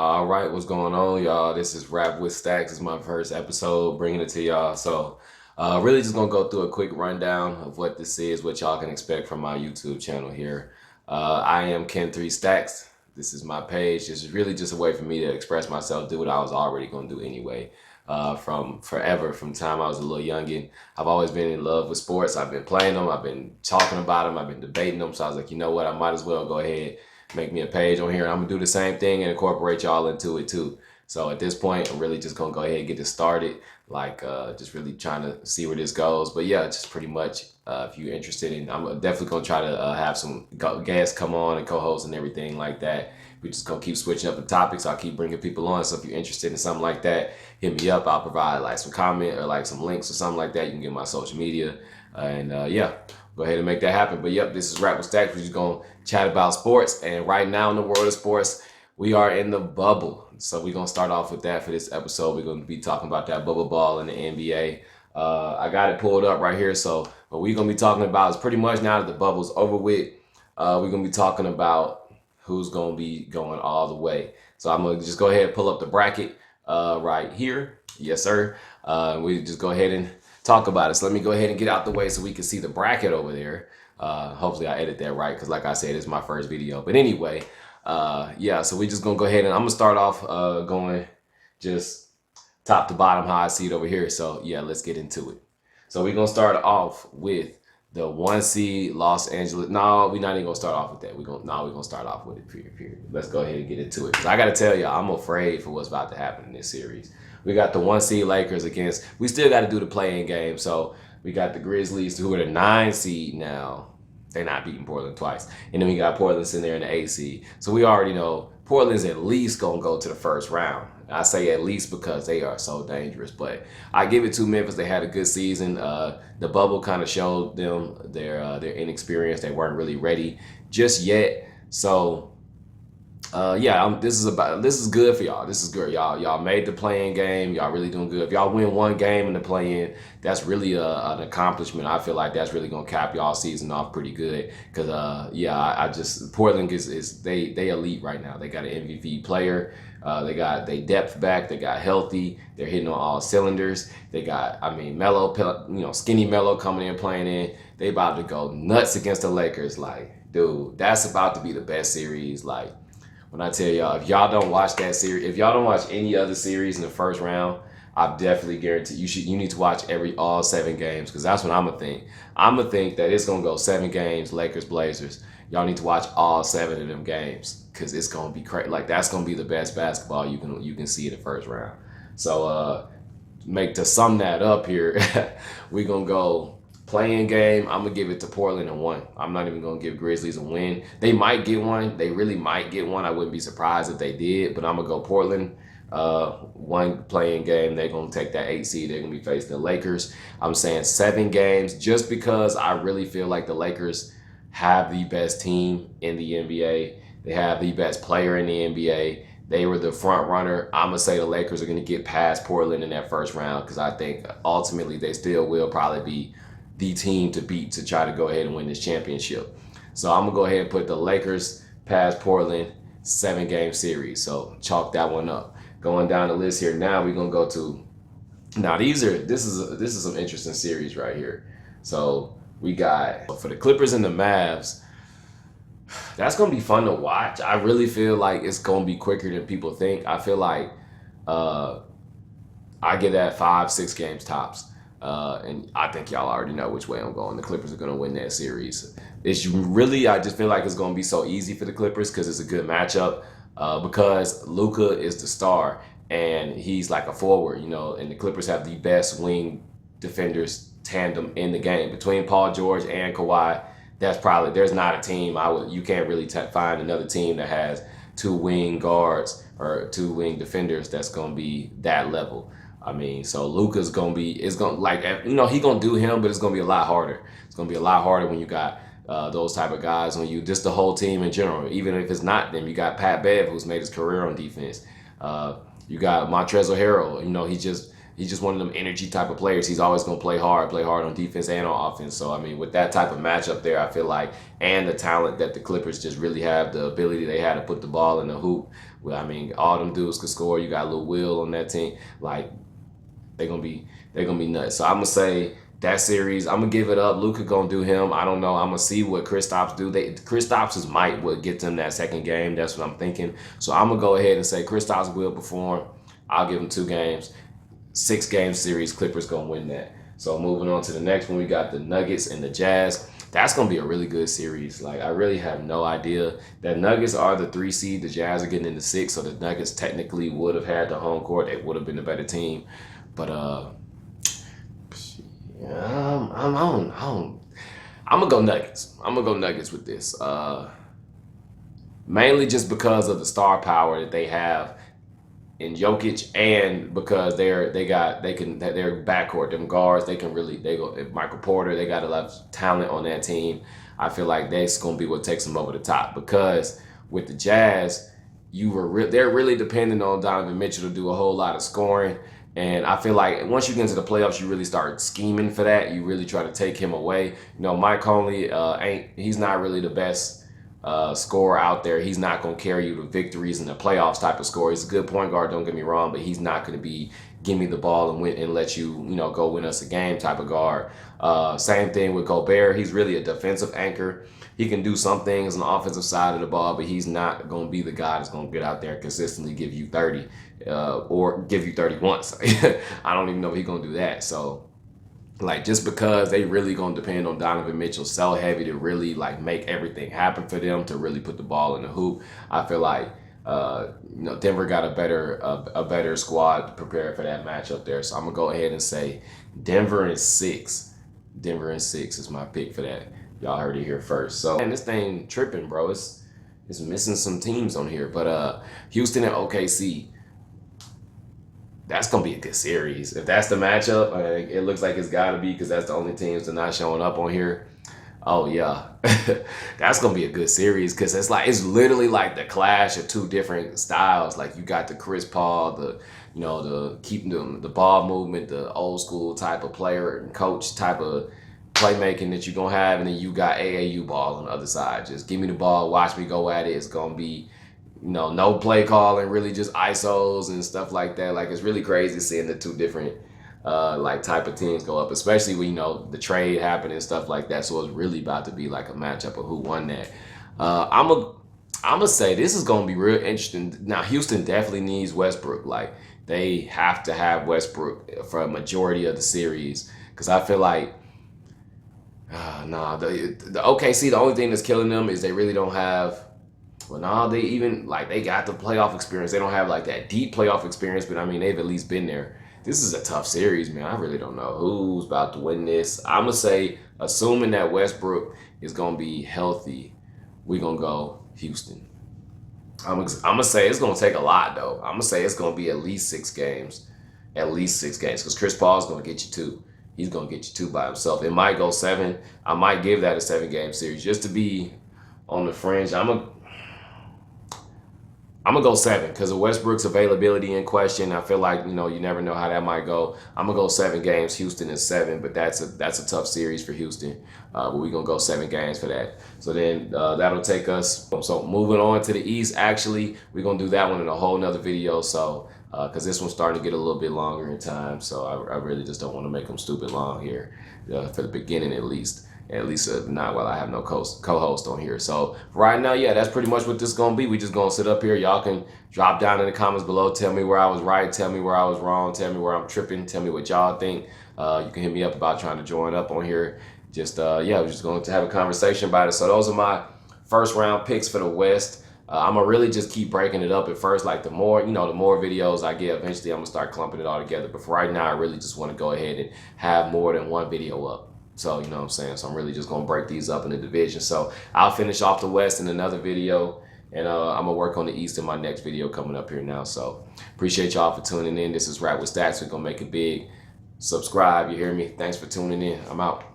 All right, what's going on, y'all? This is Rap with Stacks. This is my first episode, bringing it to y'all. Really just gonna go through a quick rundown of what this is, what y'all can expect from my YouTube channel here. I am Ken3Stacks. This is my page. This is really just a way for me to express myself, do what I was already gonna do anyway. From forever, from the time I was a little youngin', I've always been in love with sports. I've been playing them. I've been talking about them. I've been debating them. So I was like, you know what? I might as well go ahead make me a page on here. I'm gonna do the same thing and incorporate y'all into it too. So at this point, I'm really just gonna go ahead and get this started. Just really trying to see where this goes. But yeah, just pretty much, if you're interested in, I'm definitely gonna try to have some guests come on and co-host and everything like that. We're just gonna keep switching up the topics. I'll keep bringing people on. So if you're interested in something like that, hit me up. I'll provide like some comment or like some links or something like that. You can get my social media, yeah, go ahead and make that happen. But yep, this is Rap with Stacks. We're just gonna chat about sports. And right now in the world of sports, we are in the bubble. So we're gonna start off with that for this episode. We're gonna be talking about that bubble ball in the NBA. I got it pulled up right here. So what we're gonna be talking about is pretty much now that the bubble's over with. We're gonna be talking about who's gonna be going all the way. So I'm gonna just go ahead and pull up the bracket right here. Yes, sir. We just go ahead and talk about it. So let me go ahead and get out the way so we can see the bracket over there. Hopefully I edit that right because like I said, it's my first video. But anyway, yeah, so we just gonna go ahead and I'm gonna start off going just top to bottom how I see it over here. So yeah, let's get into it. So we're gonna start off with the 1 seed Los Angeles. No, we're not even gonna start off with that. We're gonna start off with it. Period. Let's go ahead and get into it. 'Cause I gotta tell y'all, I'm afraid for what's about to happen in this series. We got the 1 seed Lakers against. We still got to do the play-in game. So we got the Grizzlies, who are the 9 seed now. They're not beating Portland twice, and then we got Portland sitting there in the 8 seed. So we already know Portland's at least gonna go to the first round. I say at least because they are so dangerous, but I give it to Memphis. They had a good season. The bubble kind of showed them their inexperience. They weren't really ready just yet. So yeah, this is good for y'all. This is good. Y'all made the play-in game. Y'all really doing good. If y'all win one game in the play-in, that's really an accomplishment. I feel like that's really gonna cap y'all season off pretty good. Cause yeah, I just Portland is they elite right now. They got an MVP player. They got they depth back. They got healthy. They're hitting on all cylinders. They got Melo, skinny Melo coming in playing in. They about to go nuts against the Lakers. Like, dude, that's about to be the best series. Like, when I tell y'all, if y'all don't watch that series, if y'all don't watch any other series in the first round, I definitely guarantee you need to watch all 7 games because that's what I'm gonna think. I'm gonna think that it's gonna go 7 games, Lakers, Blazers. Y'all need to watch all 7 of them games because it's gonna be crazy. Like that's gonna be the best basketball you can see in the first round. So to sum that up here, we're gonna go play-in game. I'm gonna give it to Portland in 1. I'm not even gonna give Grizzlies a win. They might get one. They really might get one. I wouldn't be surprised if they did, but I'm gonna go Portland. 1 play-in game. They're gonna take that 8 seed. They're gonna be facing the Lakers. I'm saying 7 games just because I really feel like the Lakers have the best team in the NBA. They have the best player in the NBA. They were the front runner. I'm gonna say the Lakers are gonna get past Portland in that first round because I think ultimately they still will probably be the team to beat to try to go ahead and win this championship. So I'm gonna go ahead and put the Lakers past Portland 7-game series. So chalk that one up. Going down the list here now, we're gonna go to now this is some interesting series right here. So we got for the Clippers and the Mavs. That's gonna be fun to watch. I really feel like it's gonna be quicker than people think. I feel like I get that 5-6 games tops. And I think y'all already know which way I'm going. The Clippers are going to win that series. I just feel like it's going to be so easy for the Clippers because it's a good matchup. Because Luka is the star and he's like a forward, and the Clippers have the best wing defenders tandem in the game between Paul George and Kawhi. There's not a team you can't really find another team that has 2 wing guards or 2 wing defenders that's going to be that level. So Luka's he gonna do him, but it's gonna be a lot harder. It's gonna be a lot harder when you got those type of guys on you, just the whole team in general. Even if it's not them, you got Pat Bev, who's made his career on defense. You got Montrezl Harrell. He's just He's just one of them energy type of players. He's always going to play hard on defense and on offense. So, I mean, with that type of matchup there, I feel like, and the talent that the Clippers just really have, the ability they had to put the ball in the hoop. Well, I mean, all them dudes could score. You got Lil Will on that team. Like, they're gonna be nuts. So I'm gonna say that series, I'm gonna give it up. Luka gonna do him. I don't know. I'm gonna see what Kristaps do. Kristaps might what get them that second game. That's what I'm thinking. So I'm gonna go ahead and say Kristaps will perform. I'll give him 2 games. 6-game series. Clippers gonna win that. So moving on to the next one, we got the Nuggets and the Jazz. That's gonna be a really good series. Like, I really have no idea. The Nuggets are the 3 seed. The Jazz are getting in the 6, so the Nuggets technically would have had the home court. They would have been the better team. But yeah, I'm gonna go Nuggets. I'm gonna go Nuggets with this. Mainly just because of the star power that they have in Jokic, and because their backcourt, them guards, they go Michael Porter, they got a lot of talent on that team. I feel like that's gonna be what takes them over the top, because with the Jazz, they're really dependent on Donovan Mitchell to do a whole lot of scoring. And I feel like once you get into the playoffs, you really start scheming for that. You really try to take him away. You know, Mike Conley he's not really the best scorer out there. He's not going to carry you to victories in the playoffs type of score. He's a good point guard, don't get me wrong, but he's not going to be give me the ball and let you go win us a game type of guard. Same thing with Gobert. He's really a defensive anchor. He can do some things on the offensive side of the ball, but he's not going to be the guy that's going to get out there and consistently give you 30 or give you 30 once. I don't even know if he's going to do that. So, like, just because they really going to depend on Donovan Mitchell so heavy to really, like, make everything happen for them, to really put the ball in the hoop, I feel like, Denver got a better squad prepared for that matchup there. So I'm going to go ahead and say Denver in 6. Denver in 6 is my pick for that. Y'all heard it here first. So, man, this thing tripping, bro. It's missing some teams on here. But Houston and OKC, that's going to be a good series. If that's the matchup, it looks like it's got to be, because that's the only teams that are not showing up on here. Oh, yeah. That's going to be a good series, because it's literally like the clash of 2 different styles. Like, you got the Chris Paul, the keeping the ball movement, the old school type of player and coach type of playmaking that you're going to have. And then you got AAU ball on the other side. Just give me the ball, watch me go at it. It's going to be, no play calling, really just ISOs and stuff like that. Like, it's really crazy seeing the 2 different type of teams go up, especially when the trade happened and stuff like that. So it's really about to be like a matchup of who won that. I'm gonna say this is gonna be real interesting. Now, Houston definitely needs Westbrook. Like, they have to have Westbrook for a majority of the series, because I feel like the OKC, the only thing that's killing them is they really don't have. Well, they got the playoff experience. They don't have like that deep playoff experience, but I mean, they've at least been there. This is a tough series, man. I really don't know who's about to win this. I'm going to say, assuming that Westbrook is going to be healthy, we're going to go Houston. I'm going to say it's going to take a lot, though. I'm going to say it's going to be at least 6 games. At least 6 games, because Chris Paul is going to get you 2. He's going to get you 2 by himself. It might go 7. I might give that a 7-game series just to be on the fringe. I'm gonna go 7 because of Westbrook's availability in question. I feel like you never know how that might go. I'm gonna go 7 games. Houston is 7, but that's a tough series for Houston. But we're gonna go 7 games for that. So then that'll take us. So moving on to the East. Actually, we're gonna do that one in a whole nother video. So because this one's starting to get a little bit longer in time, so I really just don't want to make them stupid long here for the beginning at least. At least not while I have no co-host on here. So right now, yeah, that's pretty much what this is going to be. We just going to sit up here. Y'all can drop down in the comments below. Tell me where I was right. Tell me where I was wrong. Tell me where I'm tripping. Tell me what y'all think. You can hit me up about trying to join up on here. Just, we're just going to have a conversation about it. So those are my first round picks for the West. I'm going to really just keep breaking it up at first. Like, the more videos I get, eventually I'm going to start clumping it all together. But for right now, I really just want to go ahead and have more than one video up. So, you know what I'm saying? So I'm really just going to break these up in the division. So I'll finish off the West in another video. And I'm going to work on the East in my next video coming up here now. So appreciate y'all for tuning in. This is Rap with Stacks. We're going to make it big. Subscribe. You hear me? Thanks for tuning in. I'm out.